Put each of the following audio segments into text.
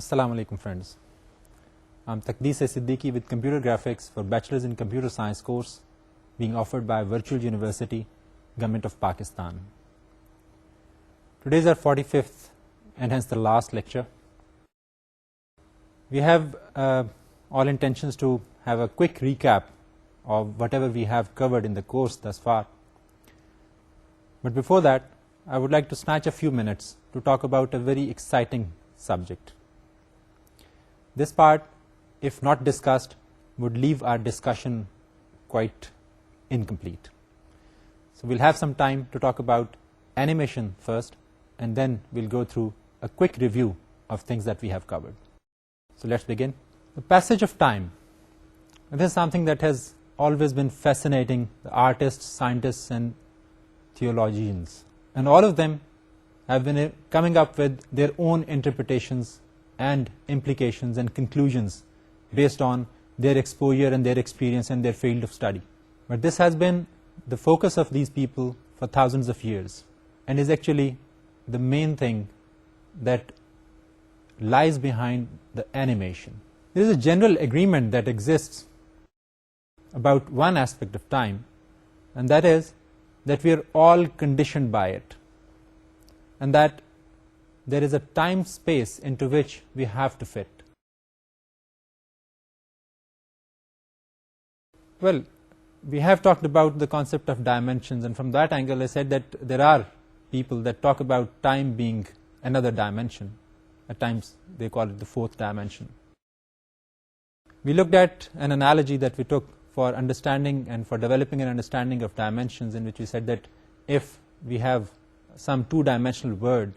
Assalamu alaikum friends. I'm Takdees Siddiqui with Computer Graphics for Bachelor's in Computer Science course being offered by Virtual University, Government of Pakistan. Today is our 45th and hence the last lecture. We have all intentions to have a quick recap of whatever we have covered in the course thus far. But before that, I would like to snatch a few minutes to talk about a very exciting subject. This part, if not discussed, would leave our discussion quite incomplete. So we'll have some time to talk about animation first, and then we'll go through a quick review of things that we have covered. So let's begin. The passage of time. This is something that has always been fascinating the artists, scientists, and theologians. And all of them have been coming up with their own interpretations and implications and conclusions based on their exposure and their experience and their field of study. But this has been the focus of these people for thousands of years and is actually the main thing that lies behind the animation. There is a general agreement that exists about one aspect of time, and that is that we are all conditioned by it, and that there is a time space into which we have to fit. Well, we have talked about the concept of dimensions, and from that angle I said that there are people that talk about time being another dimension. At times they call it the fourth dimension. We looked at an analogy that we took for understanding and for developing an understanding of dimensions, in which we said that if we have some two-dimensional word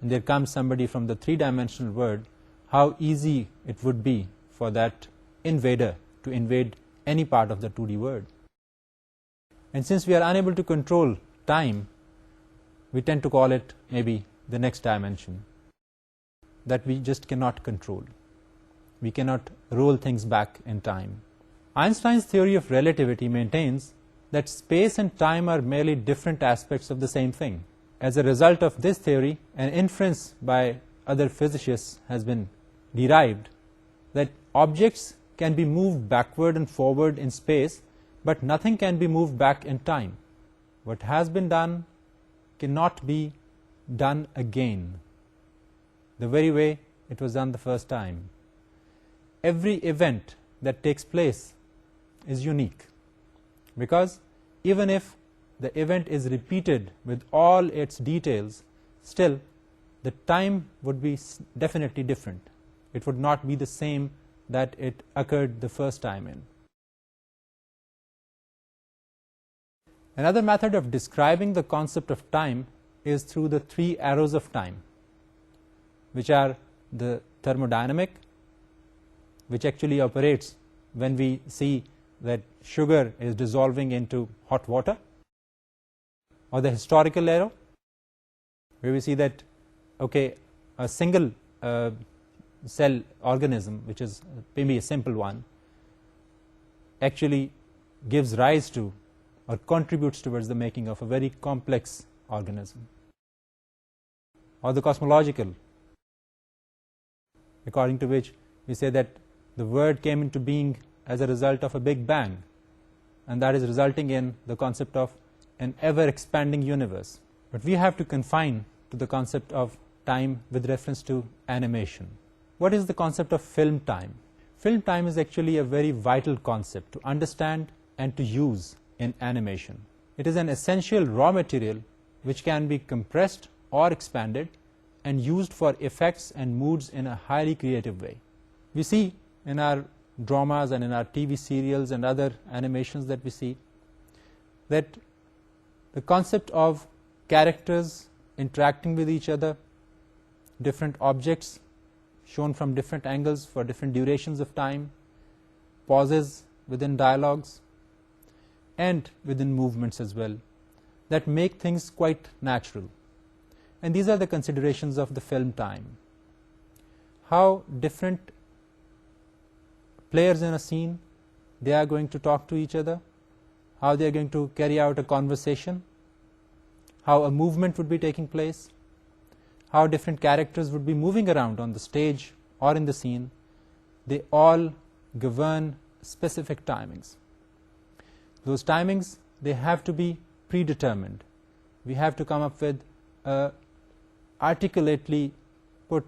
and there comes somebody from the three-dimensional world, how easy it would be for that invader to invade any part of the 2D world. And since we are unable to control time, we tend to call it maybe the next dimension that we just cannot control. We cannot roll things back in time. Einstein's theory of relativity maintains that space and time are merely different aspects of the same thing. As a result of this theory, an inference by other physicists has been derived that objects can be moved backward and forward in space, but nothing can be moved back in time. What has been done cannot be done again, the very way it was done the first time. Every event that takes place is unique, because even if the event is repeated with all its details, still the time would be definitely different. It would not be the same that it occurred the first time in. Another method of describing the concept of time is through the three arrows of time, which are the thermodynamic, which actually operates when we see that sugar is dissolving into hot water, or the historical arrow, where we see that, okay, a single cell organism, which is maybe a simple one, actually gives rise to or contributes towards the making of a very complex organism. Or the cosmological, according to which we say that the world came into being as a result of a big bang, and that is resulting in the concept of an ever-expanding universe. But we have to confine to the concept of time with reference to animation. What is the concept of film time? Film time is actually a very vital concept to understand and to use in animation. It is an essential raw material which can be compressed or expanded and used for effects and moods in a highly creative way. We see in our dramas and in our TV serials and other animations that we see that the concept of characters interacting with each other, different objects shown from different angles for different durations of time, pauses within dialogues, and within movements as well, that make things quite natural. And these are the considerations of the film time. How different players in a scene, they are going to talk to each other, how they are going to carry out a conversation, how a movement would be taking place, how different characters would be moving around on the stage or in the scene, they all govern specific timings. Those timings, they have to be predetermined. We have to come up with a articulately put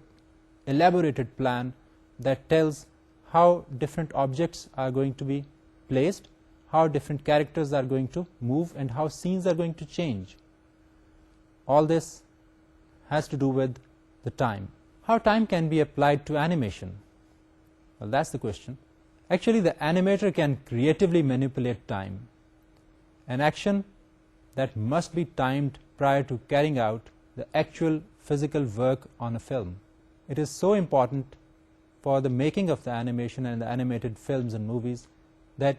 elaborated plan that tells how different objects are going to be placed, how different characters are going to move, and how scenes are going to change. All this has to do with the time. How time can be applied to animation? Well, that's the question. Actually, the animator can creatively manipulate time. An action that must be timed prior to carrying out the actual physical work on a film. It is so important for the making of the animation and the animated films and movies that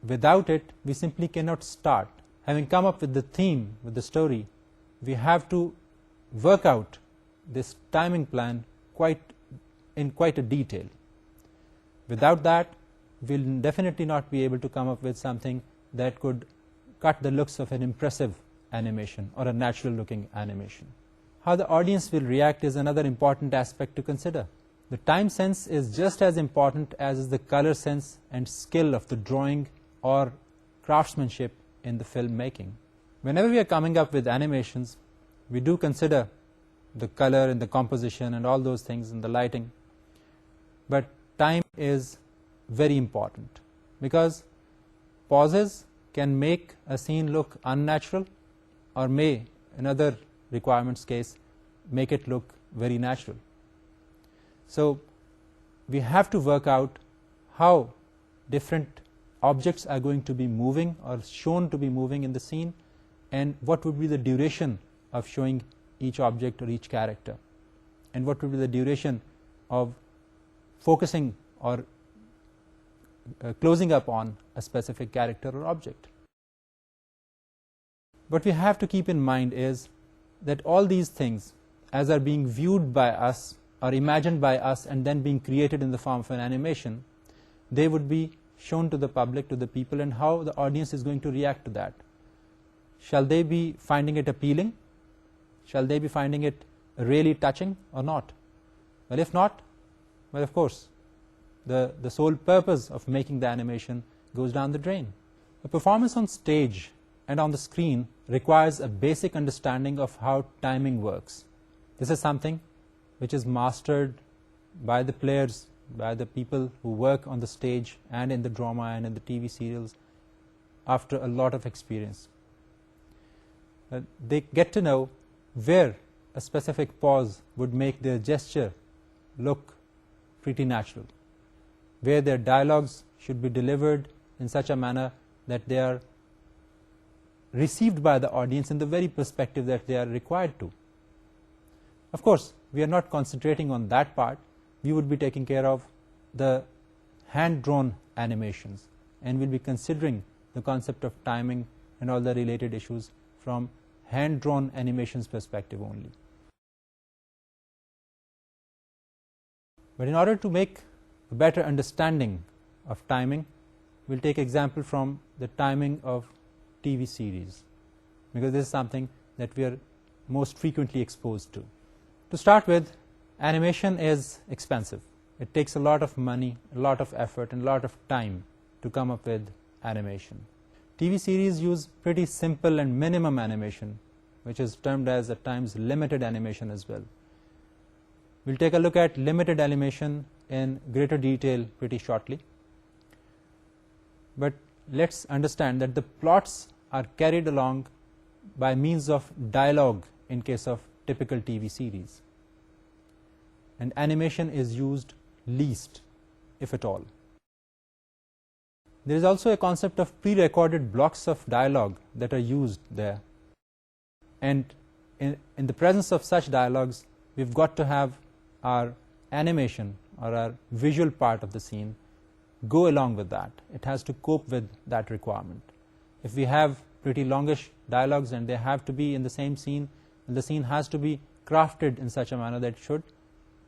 without it, we simply cannot start. Having come up with the theme, with the story, we have to work out this timing plan in quite a detail. Without that, we'll definitely not be able to come up with something that could cut the looks of an impressive animation or a natural looking animation. How the audience will react is another important aspect to consider. The time sense is just as important as is the color sense and skill of the drawing or craftsmanship in the filmmaking. Whenever we are coming up with animations, we do consider the color and the composition and all those things and the lighting. But time is very important because pauses can make a scene look unnatural or may, in other requirements case, make it look very natural. So we have to work out how different objects are going to be moving or shown to be moving in the scene, and what would be the duration of showing each object or each character, and what would be the duration of focusing or closing up on a specific character or object. What we have to keep in mind is that all these things, as are being viewed by us or imagined by us and then being created in the form of an animation, they would be shown to the public, to the people, and how the audience is going to react to that. Shall they be finding it appealing? Shall they be finding it really touching or not? Well, if not, well, of course, the sole purpose of making the animation goes down the drain. A performance on stage and on the screen requires a basic understanding of how timing works. This is something which is mastered by the players, by the people who work on the stage and in the drama and in the TV serials after a lot of experience. They get to know where a specific pause would make their gesture look pretty natural, where their dialogues should be delivered in such a manner that they are received by the audience in the very perspective that they are required to. Of course, we are not concentrating on that part. We would be taking care of the hand-drawn animations, and we'll be considering the concept of timing and all the related issues from hand-drawn animations perspective only. But in order to make a better understanding of timing, we'll take example from the timing of TV series, because this is something that we are most frequently exposed to. To start with, animation is expensive. It takes a lot of money, a lot of effort, and a lot of time to come up with animation. TV series use pretty simple and minimum animation, which is termed as at times limited animation as well. We'll take a look at limited animation in greater detail pretty shortly. But let's understand that the plots are carried along by means of dialogue in case of typical TV series, and animation is used least, if at all. There is also a concept of pre-recorded blocks of dialogue that are used there, and in the presence of such dialogues, we've got to have our animation or our visual part of the scene go along with that. It has to cope with that requirement. If we have pretty longish dialogues and they have to be in the same scene, the scene has to be crafted in such a manner that it should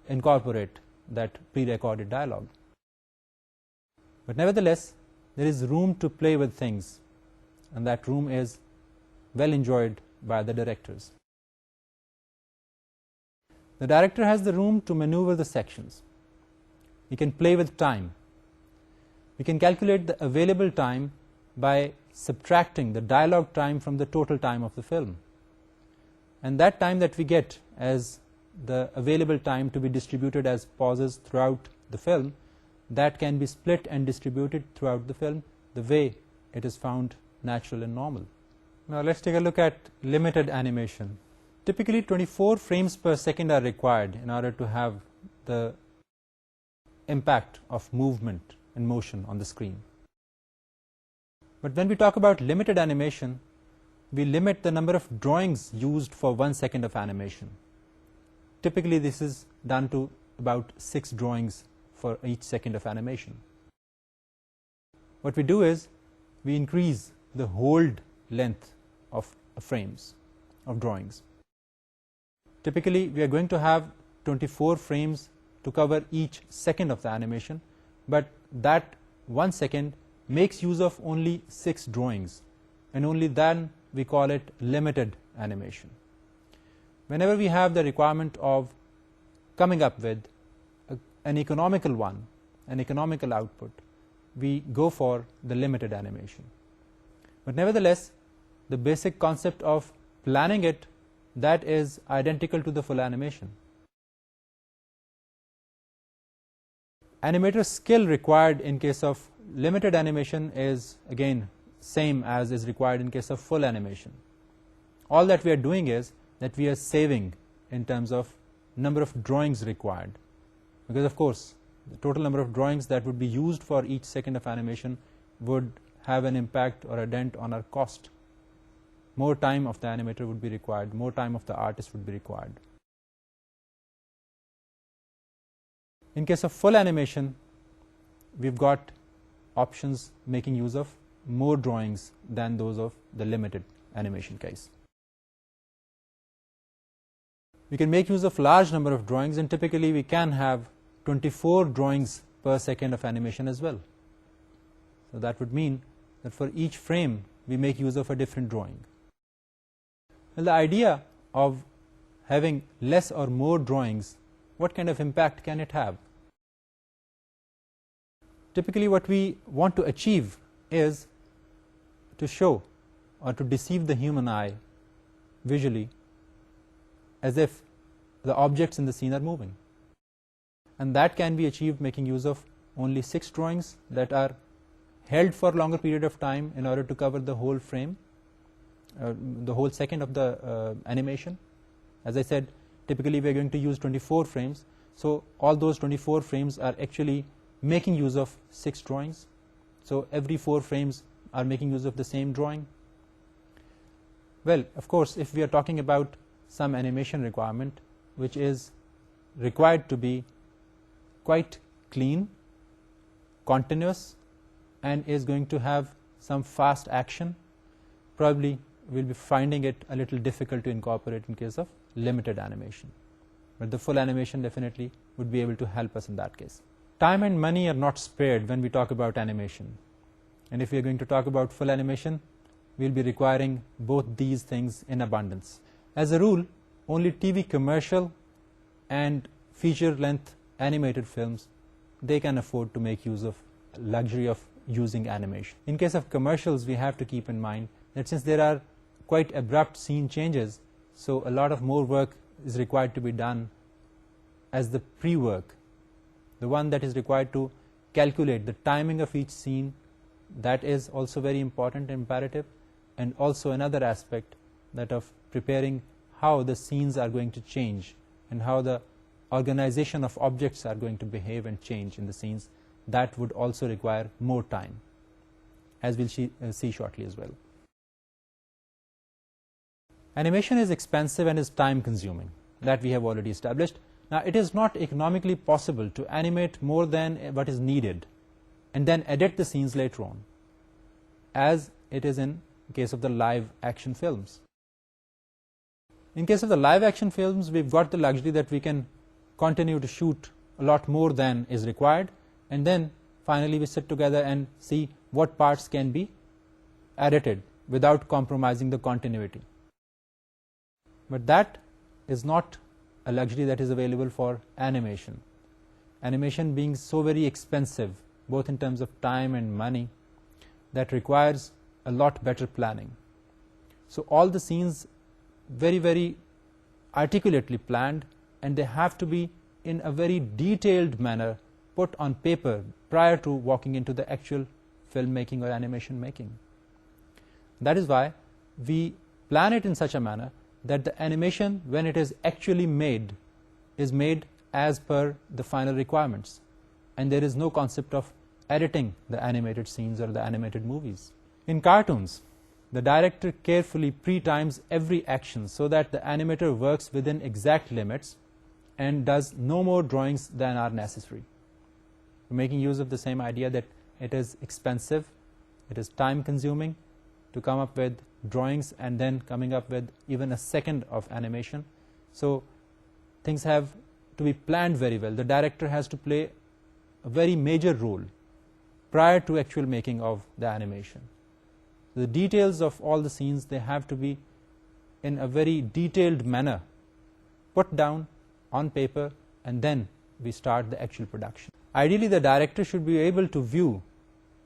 incorporate that pre-recorded dialogue. But nevertheless, there is room to play with things, and that room is well enjoyed by the directors. The director has the room to maneuver the sections. we can play with time. We can calculate the available time by subtracting the dialogue time from the total time of the film. And that time that we get as the available time to be distributed as pauses throughout the film, that can be split and distributed throughout the film the way it is found natural and normal. Now let's take a look at limited animation. Typically 24 frames per second are required in order to have the impact of movement and motion on the screen. But when we talk about limited animation, we limit the number of drawings used for 1 second of animation. Typically this is done to about 6 drawings for each second of animation. What we do is we increase the hold length of frames of drawings. Typically we are going to have 24 frames to cover each second of the animation, but that 1 second makes use of only 6 drawings, and only then we call it limited animation. Whenever we have the requirement of coming up with an economical one, an economical output, we go for the limited animation. But nevertheless, the basic concept of planning it, that is identical to the full animation. Animator skill required in case of limited animation is again same as is required in case of full animation. All that we are doing is that we are saving in terms of number of drawings required, because of course the total number of drawings that would be used for each second of animation would have an impact or a dent on our cost. More time of the animator would be required, more time of the artist would be required. In case of full animation, we've got options making use of more drawings than those of the limited animation case. We can make use of large number of drawings, and typically we can have 24 drawings per second of animation as well. So that would mean that for each frame we make use of a different drawing. Well, the idea of having less or more drawings, what kind of impact can it have? Typically what we want to achieve is to show or to deceive the human eye visually as if the objects in the scene are moving. And that can be achieved making use of only 6 drawings that are held for a longer period of time in order to cover the whole frame, the whole second of the animation. As I said, typically we are going to use 24 frames, so all those 24 frames are actually making use of 6 drawings. So every 4 frames are making use of the same drawing. Well, of course, if we are talking about some animation requirement which is required to be quite clean, continuous, and is going to have some fast action, probably we'll be finding it a little difficult to incorporate in case of limited animation. But the full animation definitely would be able to help us in that case. Time and money are not spared when we talk about animation. And if we are going to talk about full animation, we'll be requiring both these things in abundance. As a rule, only TV commercial and feature-length animated films, they can afford to make use of luxury of using animation. In case of commercials, we have to keep in mind that since there are quite abrupt scene changes, so a lot of more work is required to be done as the pre-work, the one that is required to calculate the timing of each scene. That is also very important, imperative, and also another aspect, that of preparing how the scenes are going to change and how the organization of objects are going to behave and change in the scenes. That would also require more time, as we'll see shortly as well. Animation is expensive and is time consuming, that we have already established. Now it is not economically possible to animate more than what is needed and then edit the scenes later on, as it is in case of the live action films. In case of the live action films, we've got the luxury that we can continue to shoot a lot more than is required, and then finally we sit together and see what parts can be edited without compromising the continuity. But that is not a luxury that is available for animation. animation being so very expensive, both in terms of time and money, that requires a lot better planning. So all the scenes very, very articulately planned, and they have to be in a very detailed manner put on paper prior to walking into the actual filmmaking or animation making. That is why we plan it in such a manner that the animation, when it is actually made, is made as per the final requirements, and there is no concept of editing the animated scenes or the animated movies. In cartoons, the director carefully pre-times every action so that the animator works within exact limits and does no more drawings than are necessary. We're making use of the same idea that it is expensive, it is time consuming to come up with drawings and then coming up with even a second of animation. So things have to be planned very well. The director has to play a very major role prior to actual making of the animation. The details of all the scenes, they have to be in a very detailed manner put down on paper, and then we start the actual production. Ideally, the director should be able to view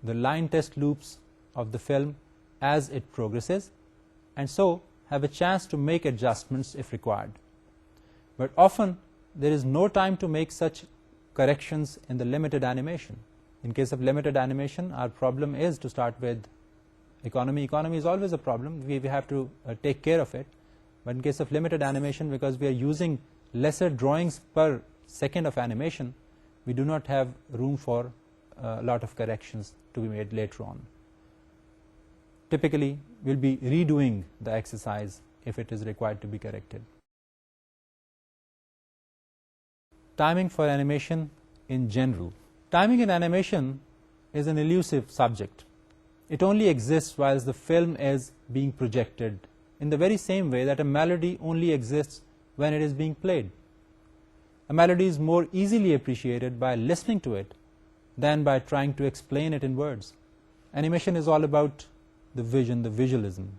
the line test loops of the film as it progresses, and so have a chance to make adjustments if required. But often there is no time to make such corrections in the limited animation. In case of limited animation, our problem is to start with economy. Economy is always a problem. We have to take care of it. But in case of limited animation, because we are using lesser drawings per second of animation, we do not have room for a lot of corrections to be made later on. Typically, we'll be redoing the exercise if it is required to be corrected. Timing for animation in general. Timing in animation is an elusive subject. It only exists whilst the film is being projected, in the very same way that a melody only exists when it is being played. A melody is more easily appreciated by listening to it than by trying to explain it in words. Animation is all about the vision, the visualism.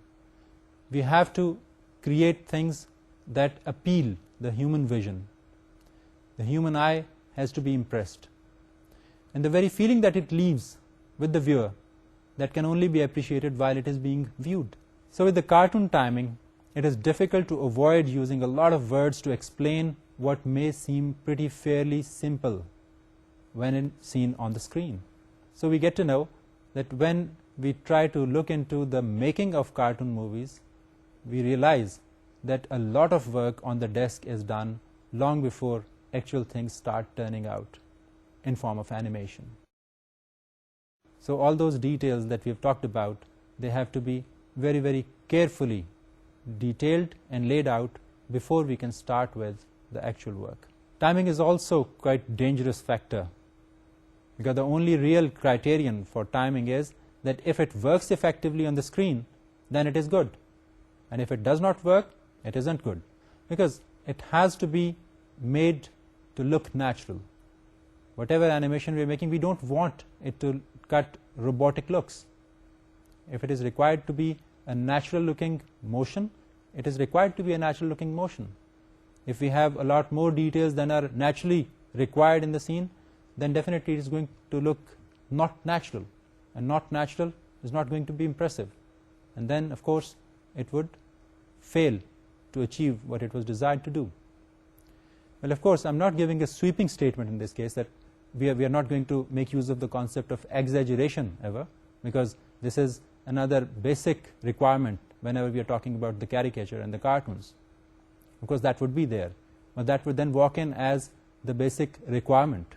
We have to create things that appeal the human vision. The human eye has to be impressed. And the very feeling that it leaves with the viewer, that can only be appreciated while it is being viewed. So with the cartoon timing, it is difficult to avoid using a lot of words to explain what may seem pretty fairly simple when seen on the screen. So we get to know that when we try to look into the making of cartoon movies, we realize that a lot of work on the desk is done long before actual things start turning out in form of animation. So all those details that we have talked about, they have to be very, very carefully detailed and laid out before we can start with the actual work. Timing is also quite a dangerous factor, because the only real criterion for timing is that if it works effectively on the screen, then it is good. And if it does not work, it isn't good, because it has to be made to look natural. Whatever animation we are making, we don't want it to cut robotic looks. If it is required to be a natural looking motion, it is required to be a natural looking motion. If we have a lot more details than are naturally required in the scene, then definitely it is going to look not natural, and not natural is not going to be impressive, and then of course it would fail to achieve what it was designed to do. Well, of course, I'm not giving a sweeping statement in this case that we are not going to make use of the concept of exaggeration ever, because this is another basic requirement whenever we are talking about the caricature and the cartoons. Of course, that would be there, but that would then walk in as the basic requirement.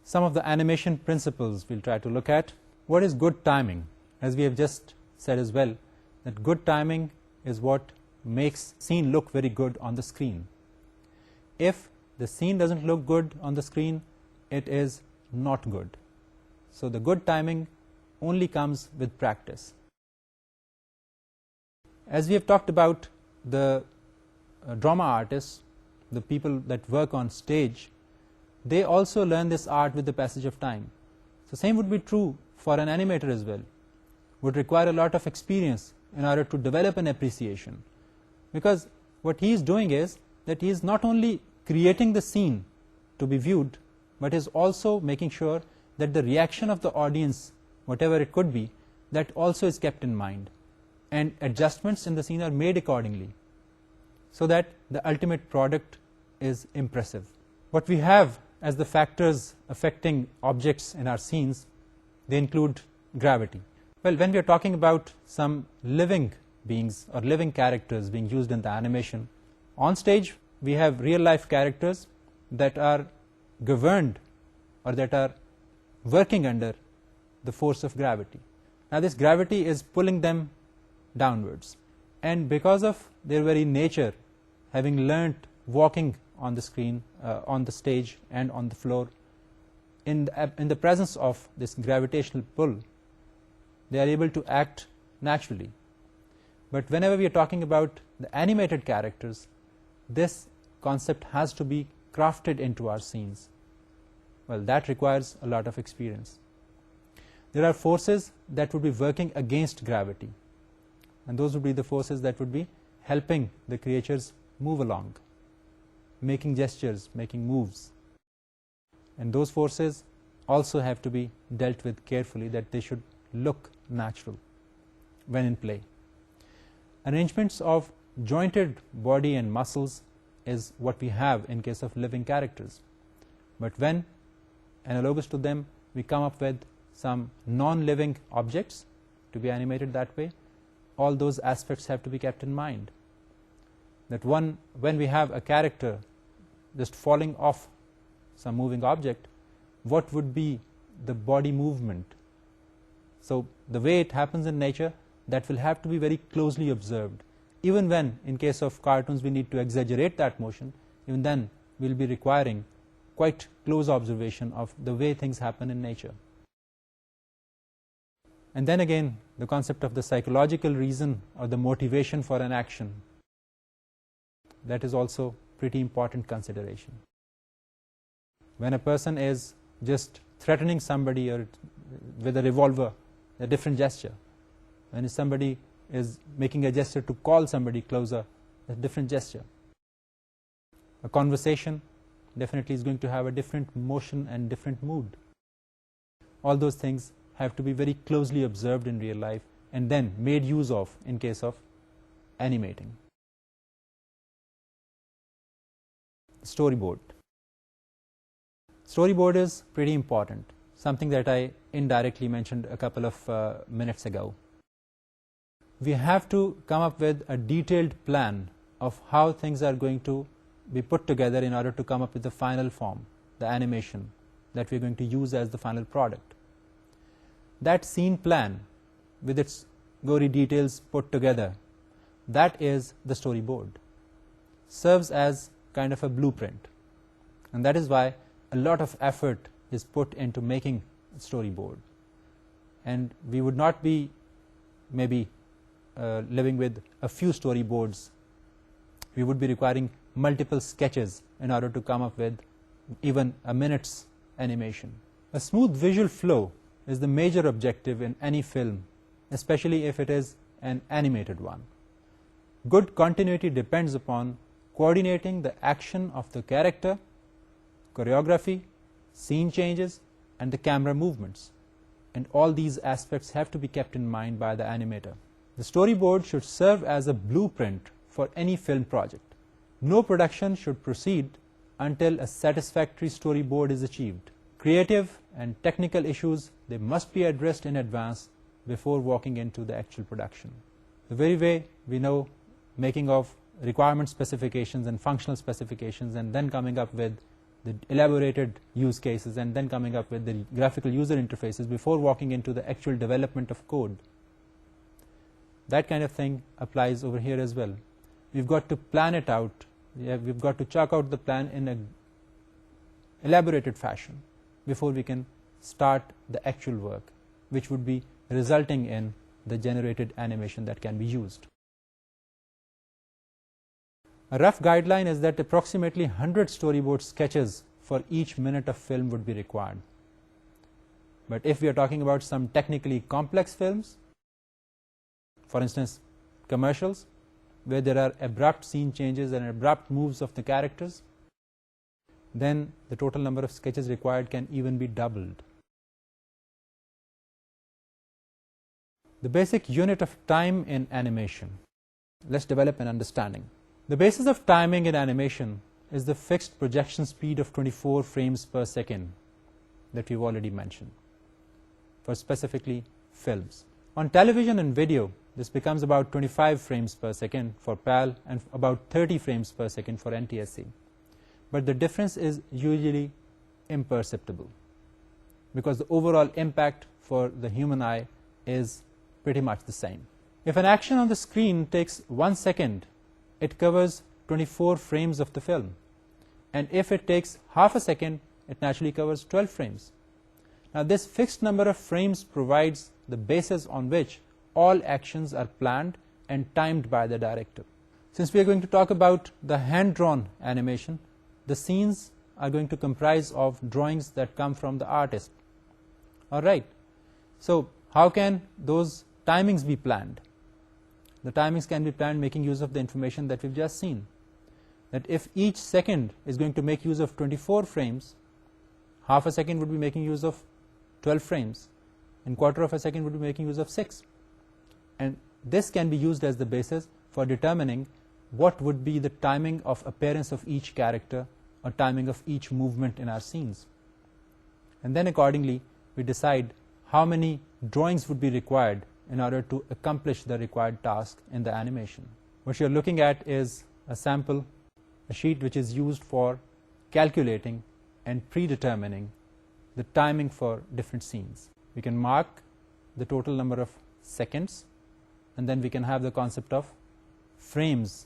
Some of the animation principles we'll try to look at. What is good timing? As we have just said as well, that good timing is what makes scene look very good on the screen. If the scene doesn't look good on the screen, it is not good. So the good timing only comes with practice. As we have talked about the drama artists, the people that work on stage, they also learn this art with the passage of time. So same would be true for an animator as well. Would require a lot of experience in order to develop an appreciation, because what he is doing is that he is not only creating the scene to be viewed, but is also making sure that the reaction of the audience, whatever it could be, that also is kept in mind, and adjustments in the scene are made accordingly, so that the ultimate product is impressive. What we have as the factors affecting objects in our scenes, they include gravity. Well, when we are talking about some living beings or living characters being used in the animation, on stage we have real life characters that are governed or that are working under the force of gravity. Now this gravity is pulling them downwards, and because of their very nature, having learnt walking on the screen, on the stage and on the floor, in the presence of this gravitational pull, they are able to act naturally. But whenever we are talking about the animated characters, this concept has to be crafted into our scenes. Well, that requires a lot of experience. There are forces that would be working against gravity, and those would be the forces that would be helping the creatures move along, making gestures, making moves. And those forces also have to be dealt with carefully, that they should look natural when in play. Arrangements of jointed body and muscles is what we have in case of living characters. But when analogous to them we come up with some non-living objects to be animated that way, all those aspects have to be kept in mind. That when we have a character just falling off some moving object, what would be the body movement? So the way it happens in nature, that will have to be very closely observed. Even when in case of cartoons we need to exaggerate that motion, even then we will be requiring quite close observation of the way things happen in nature. And then again, the concept of the psychological reason or the motivation for an action, that is also pretty important consideration. When a person is just threatening somebody or with a revolver, a different gesture. When somebody is making a gesture to call somebody closer, a different gesture. A conversation definitely is going to have a different motion and different mood. All those things have to be very closely observed in real life and then made use of in case of animating. Storyboard. Storyboard is pretty important, something that I indirectly mentioned a couple of minutes ago. We have to come up with a detailed plan of how things are going to be put together in order to come up with the final form, the animation that we are going to use as the final product. That scene plan with its gory details put together, that is the storyboard. Serves as kind of a blueprint, and that is why a lot of effort is put into making a storyboard. And we would not be maybe living with a few storyboards. We would be requiring multiple sketches in order to come up with even a minute's animation. A smooth visual flow is the major objective in any film, especially if it is an animated one. Good continuity depends upon coordinating the action of the character, choreography, scene changes, and the camera movements. And all these aspects have to be kept in mind by the animator. The storyboard should serve as a blueprint for any film project. No production should proceed until a satisfactory storyboard is achieved. Creative and technical issues, they must be addressed in advance before walking into the actual production. The very way we know making of requirement specifications and functional specifications, and then coming up with the elaborated use cases, and then coming up with the graphical user interfaces before walking into the actual development of code. That kind of thing applies over here as well. We've got to plan it out. We've got to chalk out the plan in an elaborated fashion before we can start the actual work, which would be resulting in the generated animation that can be used. A rough guideline is that approximately 100 storyboard sketches for each minute of film would be required. But if we are talking about some technically complex films, for instance commercials, where there are abrupt scene changes and abrupt moves of the characters, then the total number of sketches required can even be doubled. The basic unit of time in animation. Let's develop an understanding. The basis of timing in animation is the fixed projection speed of 24 frames per second that we've already mentioned for specifically films. On television and video, this becomes about 25 frames per second for PAL and about 30 frames per second for NTSC. But the difference is usually imperceptible because the overall impact for the human eye is pretty much the same. If an action on the screen takes 1 second, it covers 24 frames of the film. And if it takes half a second, it naturally covers 12 frames. Now this fixed number of frames provides the basis on which all actions are planned and timed by the director. Since we are going to talk about the hand-drawn animation, the scenes are going to comprise of drawings that come from the artist. All right. So how can those timings be planned? The timings can be planned making use of the information that we've just seen. That if each second is going to make use of 24 frames, half a second would be making use of 12 frames, and quarter of a second would be making use of 6. And this can be used as the basis for determining what would be the timing of appearance of each character or timing of each movement in our scenes. And then accordingly, we decide how many drawings would be required in order to accomplish the required task in the animation. What you're looking at is a sample, a sheet which is used for calculating and predetermining the timing for different scenes. We can mark the total number of seconds, and then we can have the concept of frames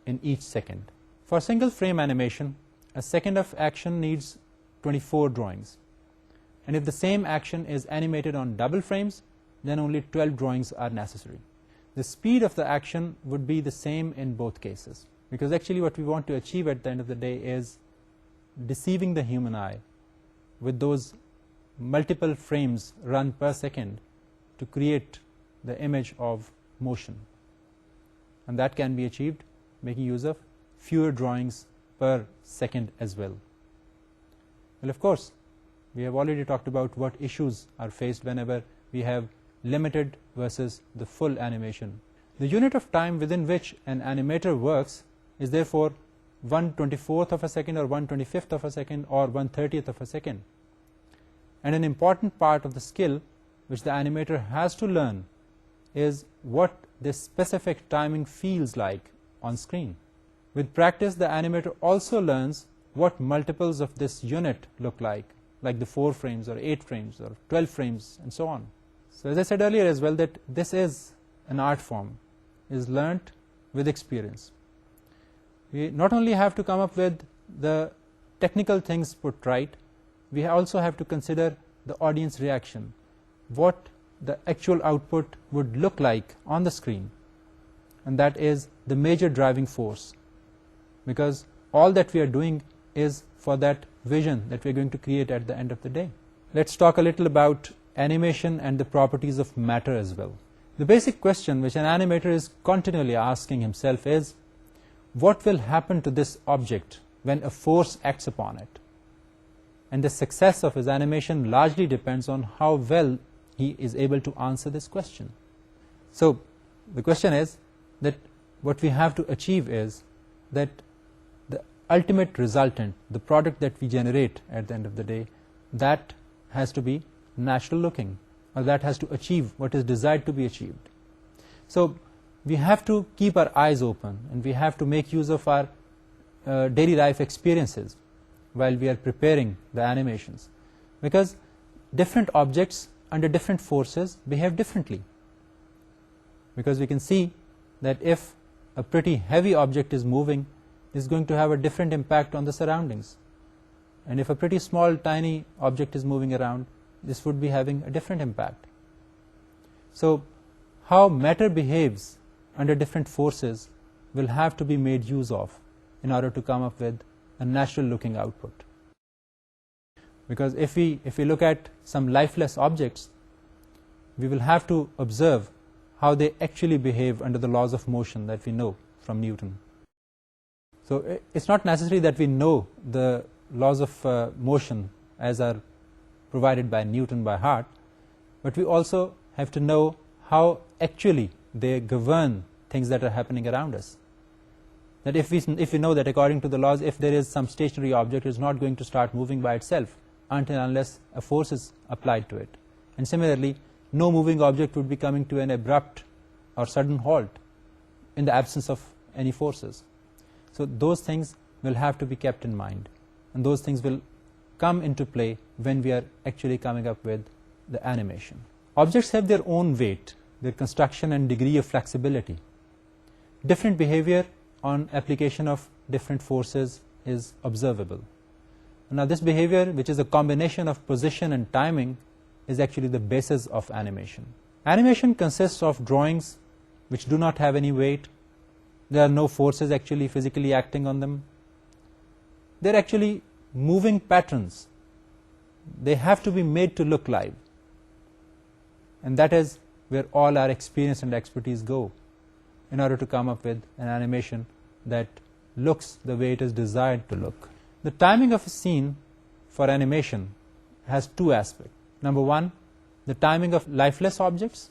in each second. For single frame animation, a second of action needs 24 drawings. And if the same action is animated on double frames, then only 12 drawings are necessary. The speed of the action would be the same in both cases, because actually what we want to achieve at the end of the day is deceiving the human eye with those multiple frames run per second to create the image of motion. And that can be achieved making use of fewer drawings per second as well. Well, of course, we have already talked about what issues are faced whenever we have limited versus the full animation. The unit of time within which an animator works is therefore 1/24th of a second or 1/25th of a second or 1/30th of a second. And an important part of the skill which the animator has to learn is what this specific timing feels like on screen. With practice, the animator also learns what multiples of this unit look like the 4 frames or 8 frames or 12 frames and so on. So as I said earlier as well, that this is an art form, is learnt with experience. We not only have to come up with the technical things put right, we also have to consider the audience reaction, what the actual output would look like on the screen. And that is the major driving force, because all that we are doing is for that vision that we are going to create at the end of the day. Let's talk a little about animation and the properties of matter as well. The basic question which an animator is continually asking himself is, what will happen to this object when a force acts upon it? And the success of his animation largely depends on how well he is able to answer this question. So the question is that what we have to achieve is that the ultimate resultant, the product that we generate at the end of the day, that has to be natural looking, or that has to achieve what is desired to be achieved. So we have to keep our eyes open, and we have to make use of our daily life experiences while we are preparing the animations, because different objects under different forces behave differently. Because we can see that if a pretty heavy object is moving, it's going to have a different impact on the surroundings. And if a pretty small, tiny object is moving around, this would be having a different impact. So how matter behaves under different forces will have to be made use of in order to come up with a natural looking output. Because if we look at some lifeless objects, we will have to observe how they actually behave under the laws of motion that we know from Newton. So it's not necessary that we know the laws of motion as are provided by Newton by heart, but we also have to know how actually they govern things that are happening around us. That if we know that according to the laws, if there is some stationary object, it is not going to start moving by itself until unless a force is applied to it. And similarly, no moving object would be coming to an abrupt or sudden halt in the absence of any forces. So those things will have to be kept in mind, and those things will come into play when we are actually coming up with the animation. Objects have their own weight, their construction and degree of flexibility. Different behavior on application of different forces is observable. Now this behavior, which is a combination of position and timing, is actually the basis of animation. Animation consists of drawings which do not have any weight. There are no forces actually physically acting on them. They're actually moving patterns. They have to be made to look live. And that is where all our experience and expertise go in order to come up with an animation that looks the way it is desired to look. The timing of a scene for animation has two aspects. Number one, the timing of lifeless objects,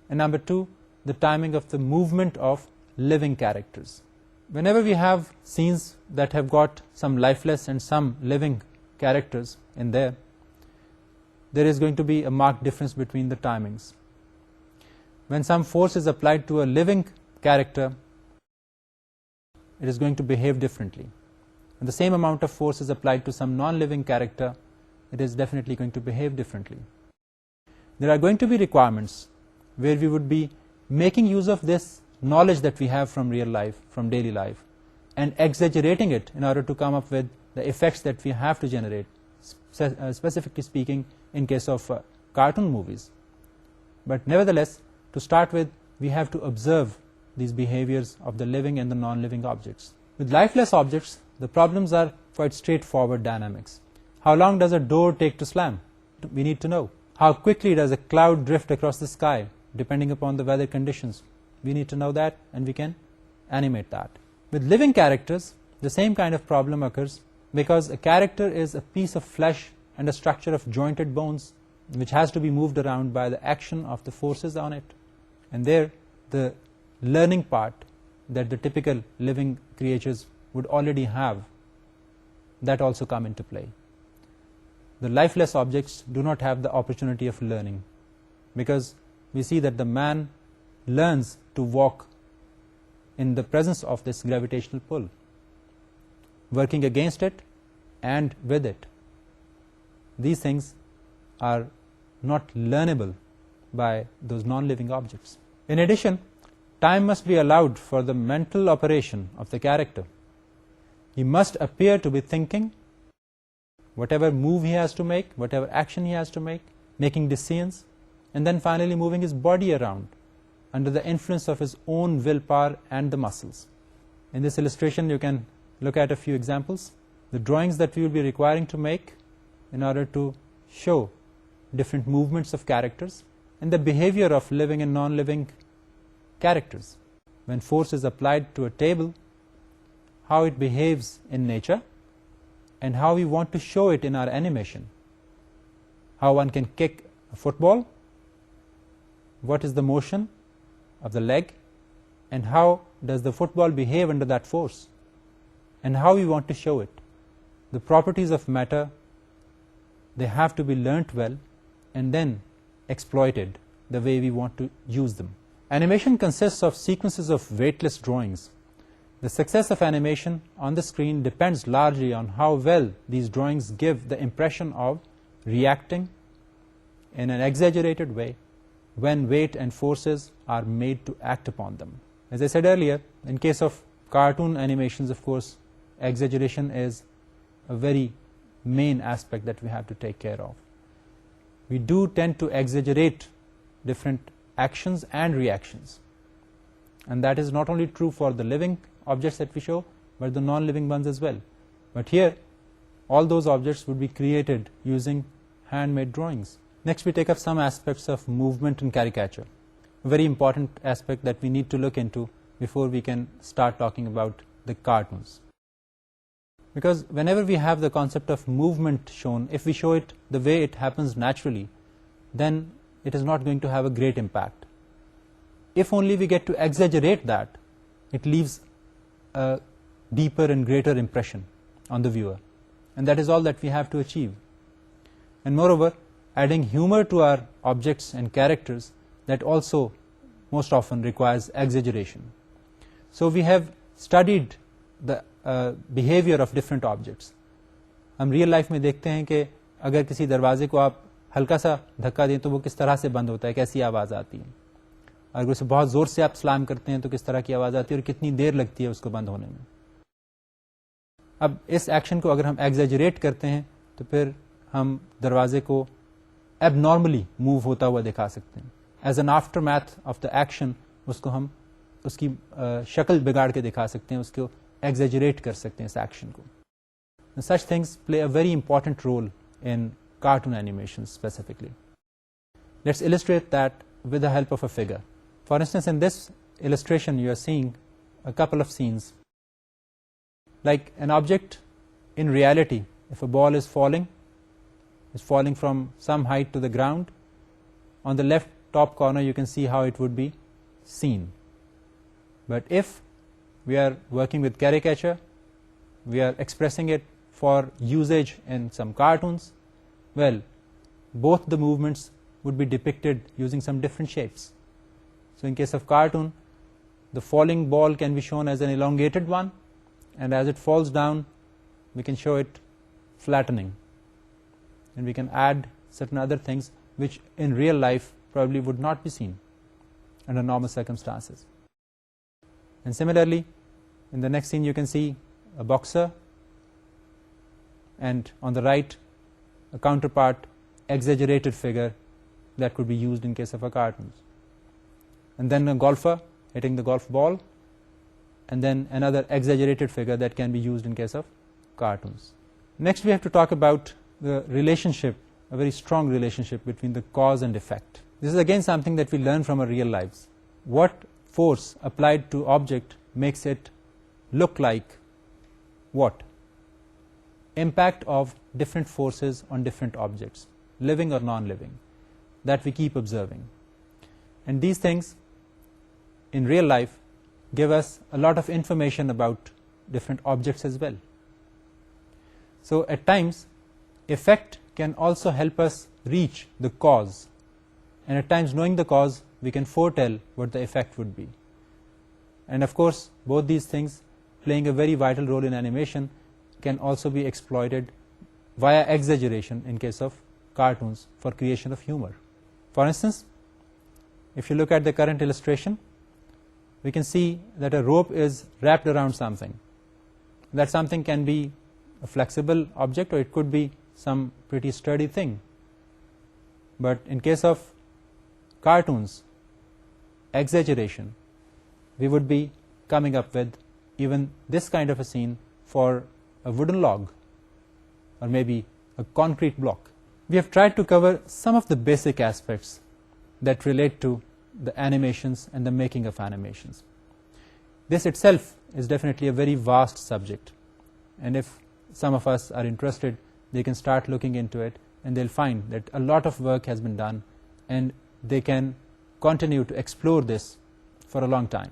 and number two, the timing of the movement of living characters. Whenever we have scenes that have got some lifeless and some living characters in there, there is going to be a marked difference between the timings. When some force is applied to a living character, it is going to behave differently. When the same amount of force is applied to some non-living character, it is definitely going to behave differently. There are going to be requirements where we would be making use of this knowledge that we have from real life, from daily life, and exaggerating it in order to come up with the effects that we have to generate, specifically speaking in case of cartoon movies. But nevertheless, to start with, we have to observe these behaviors of the living and the non-living objects. With lifeless objects, the problems are quite straightforward dynamics. How long does a door take to slam? We need to know. How quickly does a cloud drift across the sky, depending upon the weather conditions? We need to know that, and we can animate that. With living characters, the same kind of problem occurs because a character is a piece of flesh and a structure of jointed bones which has to be moved around by the action of the forces on it. And there, the learning part that the typical living creatures would already have, that also come into play. The lifeless objects do not have the opportunity of learning, because we see that the man learns to walk in the presence of this gravitational pull, working against it and with it. These things are not learnable by those non-living objects. In addition, time must be allowed for the mental operation of the character. He must appear to be thinking whatever move he has to make, whatever action he has to make, making decisions, and then finally moving his body around under the influence of his own willpower and the muscles. In this illustration, you can look at a few examples. The drawings that we will be requiring to make in order to show different movements of characters and the behavior of living and non-living characters. When force is applied to a table, how it behaves in nature, and how we want to show it in our animation. How one can kick a football, what is the motion of the leg, and how does the football behave under that force, and how we want to show it. The properties of matter, they have to be learnt well and then exploited the way we want to use them. Animation consists of sequences of weightless drawings. The success of animation on the screen depends largely on how well these drawings give the impression of reacting in an exaggerated way when weight and forces are made to act upon them. As I said earlier, in case of cartoon animations, of course, exaggeration is a very main aspect that we have to take care of. We do tend to exaggerate different actions and reactions, and that is not only true for the living objects that we show, but the non-living ones as well. But here, all those objects would be created using handmade drawings. Next, we take up some aspects of movement and caricature, a very important aspect that we need to look into before we can start talking about the cartoons. Because whenever we have the concept of movement shown, if we show it the way it happens naturally, then it is not going to have a great impact. If only we get to exaggerate that, it leaves a deeper and greater impression on the viewer. And that is all that we have to achieve. And moreover, adding humor to our objects and characters, that also most often requires exaggeration. So we have studied the behavior of different objects. हम real life में देखते हैं कि अगर किसी दरवाजे को आप हल्का सा धक्का दें तो वो किस तरह से बंद होता है, कैसी आवाज़ आती है. अगर उसे बहुत ज़ोर से आप स्लाम करते हैं तो किस तरह की आवाज़ आती है और कितनी देर लगती है उसको बंद होने में. अब इस एक्शन को अगर हम एग्जेजरेट करते हैं तो फिर हम दरवाजे को एबनॉर्मली मूव होता हुआ दिखा सकते हैं. As an aftermath of the action उसको हम उसकी शक्ल बिगाड़ के दिखा सकते हैं, उसको एग्जेजरेट कर सकते हैं इस एक्शन को. Such things play a very important role in cartoon animation specifically. Let's illustrate that with the help of a figure. For instance, in this illustration you are seeing a couple of scenes. Like an object in reality, if a ball is falling from some height to the ground, on the left top corner you can see how it would be seen. But if we are working with caricature, we are expressing it for usage in some cartoons, well, both the movements would be depicted using some different shapes. So in case of cartoon, the falling ball can be shown as an elongated one, and as it falls down we can show it flattening, and we can add certain other things which in real life probably would not be seen under normal circumstances. And similarly, in the next scene you can see a boxer, and on the right a counterpart exaggerated figure that could be used in case of a cartoons. And then a golfer hitting the golf ball, and then another exaggerated figure that can be used in case of cartoons. Next we have to talk about the relationship, a very strong relationship between the cause and effect. This is again something that we learn from our real lives. What force applied to object makes it look like what? Impact of different forces on different objects, living or non-living, that we keep observing. And these things in real life give us a lot of information about different objects as well. So at times effect can also help us reach the cause, and at times knowing the cause we can foretell what the effect would be. And of course both these things playing a very vital role in animation can also be exploited via exaggeration in case of cartoons for creation of humor. For instance, if you look at the current illustration, we can see that a rope is wrapped around something. That something can be a flexible object or it could be some pretty sturdy thing. But in case of cartoons, exaggeration, we would be coming up with even this kind of a scene for a wooden log or maybe a concrete block. We have tried to cover some of the basic aspects that relate to the animations and the making of animations. This itself is definitely a very vast subject, and if some of us are interested, they can start looking into it and they'll find that a lot of work has been done, and they can continue to explore this for a long time.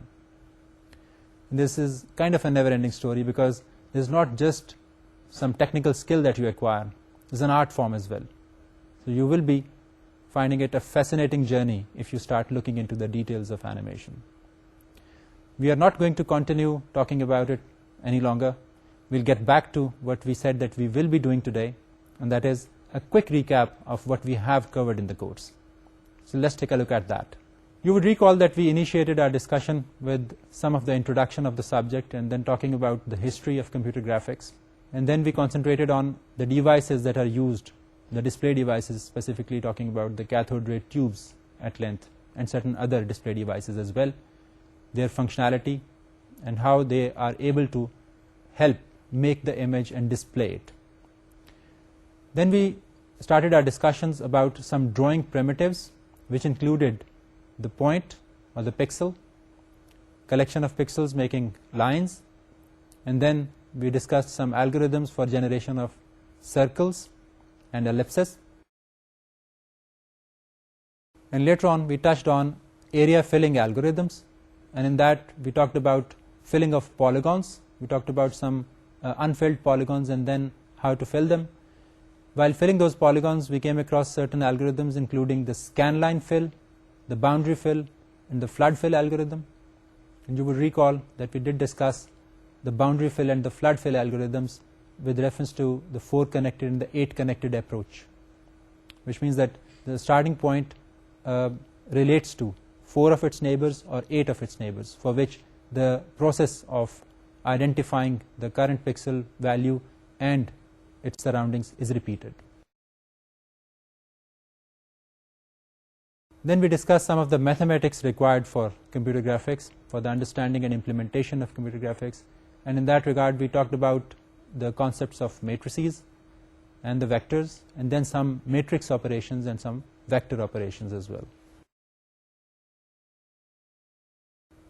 This is kind of a never-ending story because there's not just some technical skill that you acquire, there's an art form as well. So you will be finding it a fascinating journey if you start looking into the details of animation. We are not going to continue talking about it any longer. We'll get back to what we said that we will be doing today, and that is a quick recap of what we have covered in the course. So let's take a look at that. You would recall that we initiated our discussion with some of the introduction of the subject and then talking about the history of computer graphics, and then we concentrated on the devices that are used, the display devices, specifically talking about the cathode ray tubes at length and certain other display devices as well, their functionality and how they are able to help make the image and display it. Then we started our discussions about some drawing primitives, which included the point or the pixel, collection of pixels making lines, and then we discussed some algorithms for generation of circles and ellipses. And later on we touched on area filling algorithms, and in that we talked about filling of polygons. We talked about some unfilled polygons and then how to fill them. While filling those polygons, we came across certain algorithms including the scanline fill, the boundary fill, and the flood fill algorithm. And you will recall that we did discuss the boundary fill and the flood fill algorithms with reference to the 4 connected and the 8 connected approach, which means that the starting point relates to 4 of its neighbors or 8 of its neighbors, for which the process of identifying the current pixel value and its surroundings is repeated. Then we discussed some of the mathematics required for computer graphics, for the understanding and implementation of computer graphics, and in that regard we talked about the concepts of matrices and the vectors, and then some matrix operations and some vector operations as well.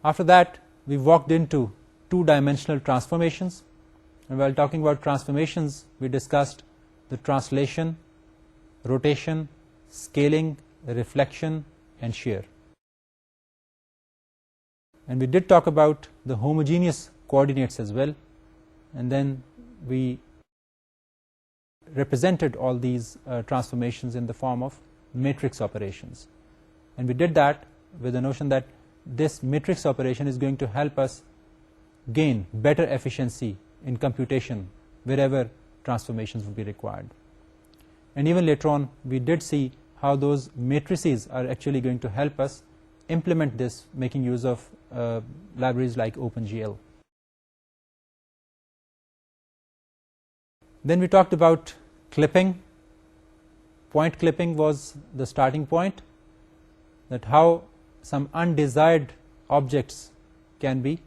After that we walked into 2-dimensional transformations, and while talking about transformations we discussed the translation, rotation, scaling, reflection, and shear. And we did talk about the homogeneous coordinates as well, and then we represented all these transformations in the form of matrix operations. And we did that with the notion that this matrix operation is going to help us gain better efficiency in computation wherever transformations will be required. And even later on we did see how those matrices are actually going to help us implement this, making use of libraries like OpenGL. Then we talked about clipping. Point clipping was the starting point, that how some undesired objects can be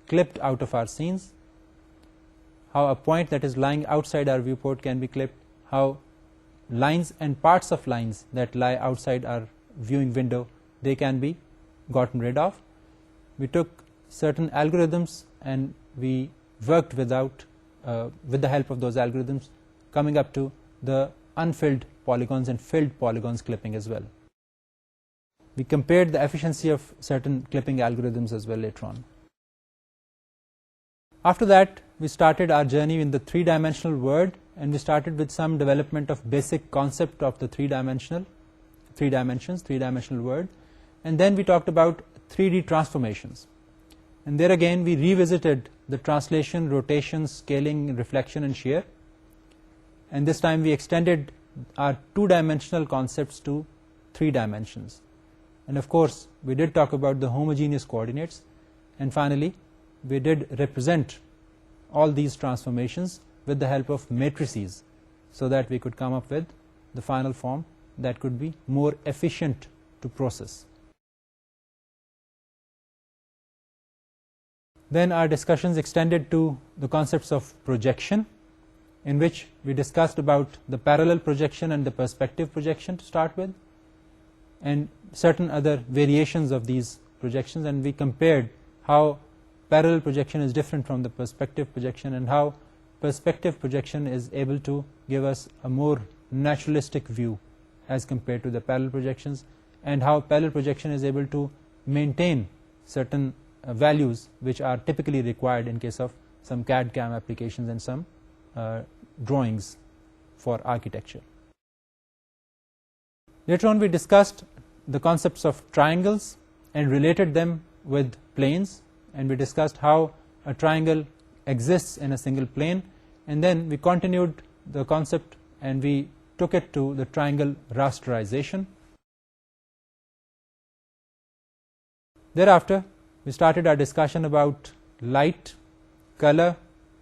clipped out of our scenes, how a point that is lying outside our viewport can be clipped, how lines and parts of lines that lie outside our viewing window, they can be gotten rid of. We took certain algorithms and we worked with the help of those algorithms, coming up to the unfilled polygons and filled polygons clipping as well. We compared the efficiency of certain clipping algorithms as well later on. After that we started our journey in the 3-dimensional world, and we started with some development of basic concept of the 3-dimensional world, and then we talked about 3D transformations, and there again we revisited the translation, rotation, scaling, reflection, and shear, and this time we extended our 2-dimensional concepts to 3 dimensions. And of course we did talk about the homogeneous coordinates, and finally we did represent all these transformations with the help of matrices, so that we could come up with the final form that could be more efficient to process. Then our discussions extended to the concepts of projection, in which we discussed about the parallel projection and the perspective projection to start with, and certain other variations of these projections, and we compared how parallel projection is different from the perspective projection, and how perspective projection is able to give us a more naturalistic view as compared to the parallel projections, and how parallel projection is able to maintain certain values which are typically required in case of some CAD/CAM applications and some drawings for architecture. Later on we discussed the concepts of triangles and related them with planes, and we discussed how a triangle exists in a single plane, and then we continued the concept and we took it to the triangle rasterization. Thereafter we started our discussion about light, color,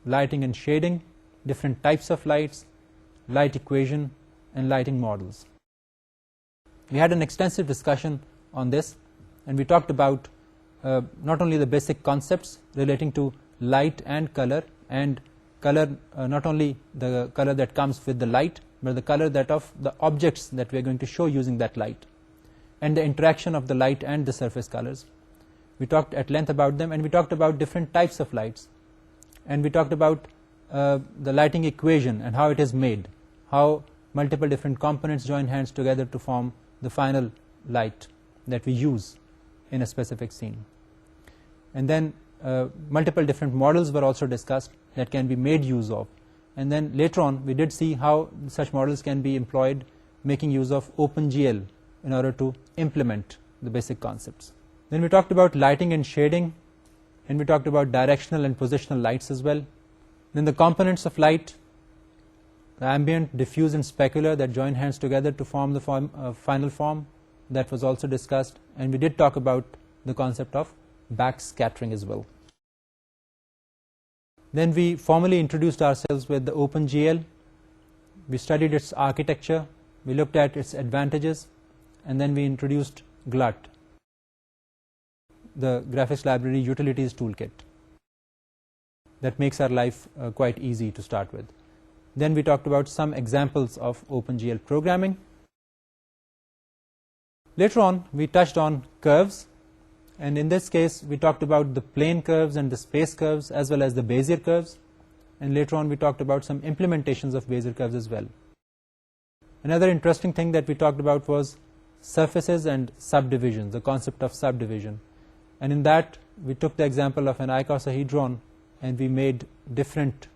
lighting and shading, different types of lights, light equation, and lighting models. We had an extensive discussion on this, and we talked about not only the basic concepts relating to light and color not only the color that comes with the light, but the color that of the objects that we are going to show using that light, and the interaction of the light and the surface colors. We talked at length about them, and we talked about different types of lights, and we talked about the lighting equation and how it is made, how multiple different components join hands together to form the final light that we use in a specific scene. And then multiple different models were also discussed that can be made use of. And then later on we did see how such models can be employed making use of OpenGL in order to implement the basic concepts. Then we talked about lighting and shading, and we talked about directional and positional lights as well. Then the components of light, the ambient, diffuse and specular that join hands together to form the final form, that was also discussed. And we did talk about the concept of backscattering as well. Then we formally introduced ourselves with the OpenGL. We studied its architecture, we looked at its advantages, and then we introduced GLUT, the graphics library utilities toolkit that makes our life quite easy to start with. Then we talked about some examples of OpenGL programming. Later on we touched on curves, and in this case we talked about the plane curves and the space curves as well as the Bezier curves, and later on we talked about some implementations of Bezier curves as well. Another interesting thing that we talked about was surfaces and subdivisions, the concept of subdivision. And in that we took the example of an icosahedron and we made different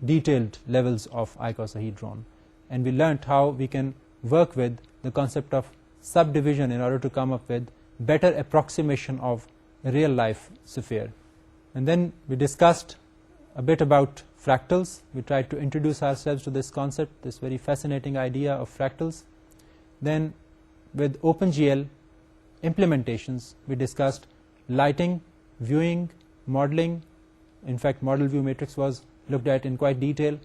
detailed levels of icosahedron, and we learnt how we can work with the concept of subdivision in order to come up with better approximation of a real life sphere. And then we discussed a bit about fractals. We tried to introduce ourselves to this concept, this very fascinating idea of fractals. Then with OpenGL implementations we discussed lighting, viewing, modeling. In fact, model view matrix was looked at in quite detail.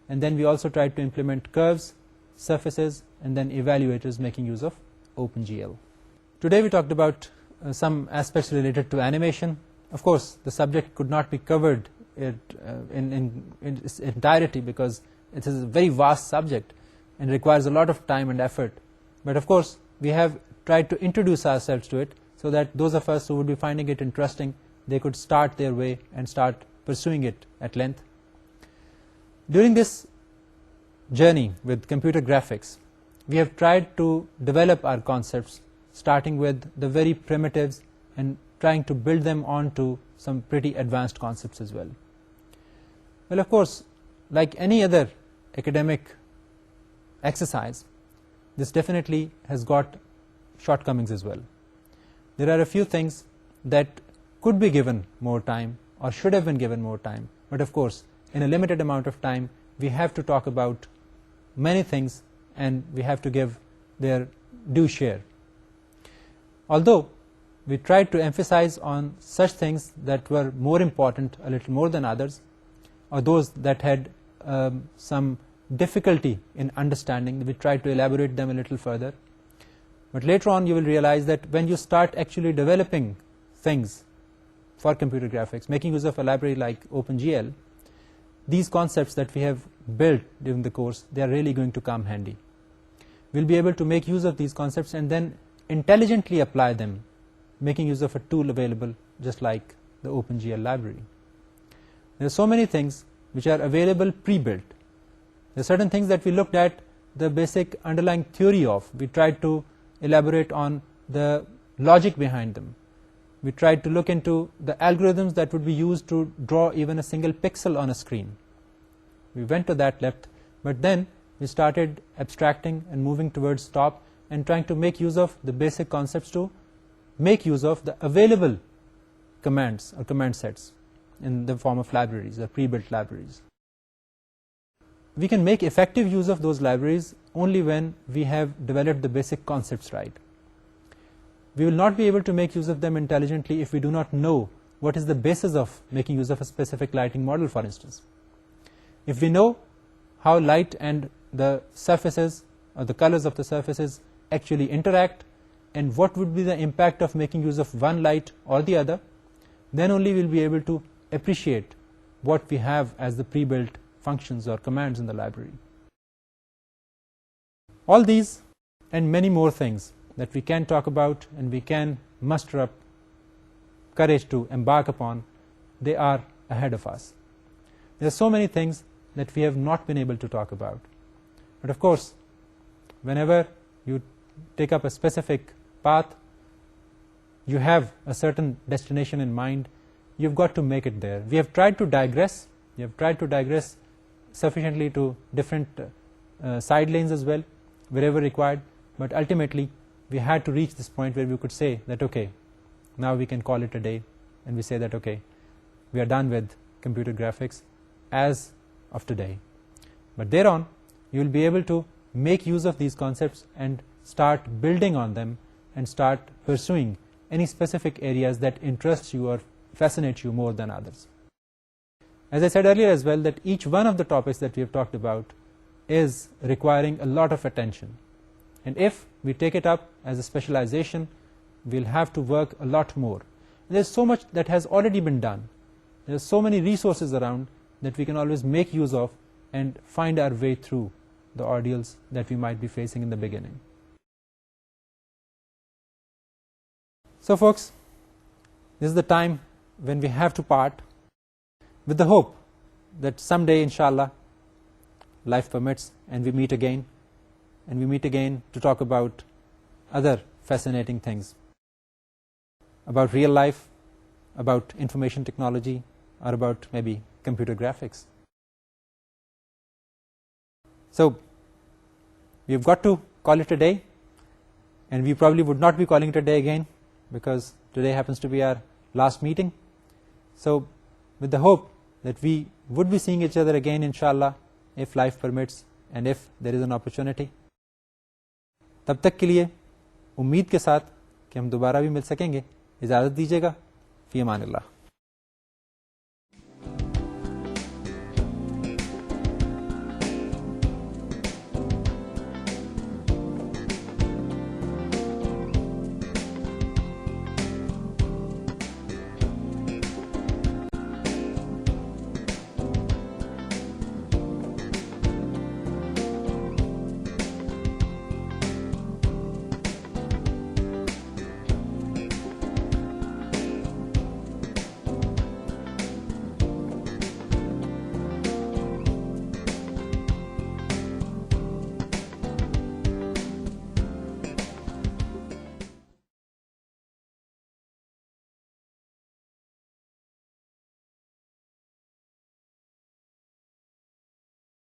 And then we also tried to implement curves, surfaces, and then evaluators making use of OpenGL. Today we talked about some aspects related to animation. Of course, the subject could not be covered in its entirety because it is a very vast subject and requires a lot of time and effort. But of course, we have tried to introduce ourselves to it so that those of us who would be finding it interesting, they could start their way and start pursuing it at length. During this journey with computer graphics, we have tried to develop our concepts, starting with the very primitives and trying to build them onto some pretty advanced concepts as well. Well, of course, like any other academic exercise, this definitely has got shortcomings as well. There are a few things that could be given more time or should have been given more time, but of course, in a limited amount of time, we have to talk about many things and we have to give their due share. Although we tried to emphasize on such things that were more important a little more than others, or those that had some difficulty in understanding, we tried to elaborate them a little further. But later on you will realize that when you start actually developing things for computer graphics, making use of a library like OpenGL, these concepts that we have built during the course, they are really going to come handy. We'll be able to make use of these concepts and then intelligently apply them, making use of a tool available just like the OpenGL library. There are so many things which are available pre-built. There are certain things that we looked at the basic underlying theory of. We tried to elaborate on the logic behind them. We tried to look into the algorithms that would be used to draw even a single pixel on a screen. We went to that depth, but then we started abstracting and moving towards top and trying to make use of the basic concepts to make use of the available commands or command sets in the form of libraries, the pre-built libraries. We can make effective use of those libraries only when we have developed the basic concepts right. We will not be able to make use of them intelligently if we do not know what is the basis of making use of a specific lighting model, for instance. If we know how light and the surfaces or the colors of the surfaces actually interact and what would be the impact of making use of one light or the other, then only we will be able to appreciate what we have as the pre-built functions or commands in the library. All these and many more things that we can talk about and we can muster up courage to embark upon, they are ahead of us. there are so many things that we have not been able to talk about. But of course, whenever you take up a specific path, you have a certain destination in mind, you've got to make it there. We have tried to digress, sufficiently to different side lanes as well, wherever required, but ultimately we had to reach this point where we could say that okay, now we can call it a day, and we say that okay, we are done with computer graphics as of today. But thereon, you will be able to make use of these concepts and start building on them and start pursuing any specific areas that interest you or fascinate you more than others. As I said earlier as well, that each one of the topics that we have talked about is requiring a lot of attention. And if we take it up as a specialization, we'll have to work a lot more. There's so much that has already been done. There's so many resources around that we can always make use of and find our way through the ordeals that we might be facing in the beginning. So folks, this is the time when we have to part, with the hope that someday, inshallah, life permits and we meet again, to talk about other fascinating things, about real life, about information technology, or about maybe computer graphics. So we've got to call it a day, and we probably would not be calling it a day again, because today happens to be our last meeting. So with the hope that we would be seeing each other again, inshallah, if life permits and if there is an opportunity. तब तक के लिए उम्मीद के साथ कि हम दोबारा भी मिल सकेंगे, इजाज़त दीजिएगा। फ़ी अमान अल्लाह।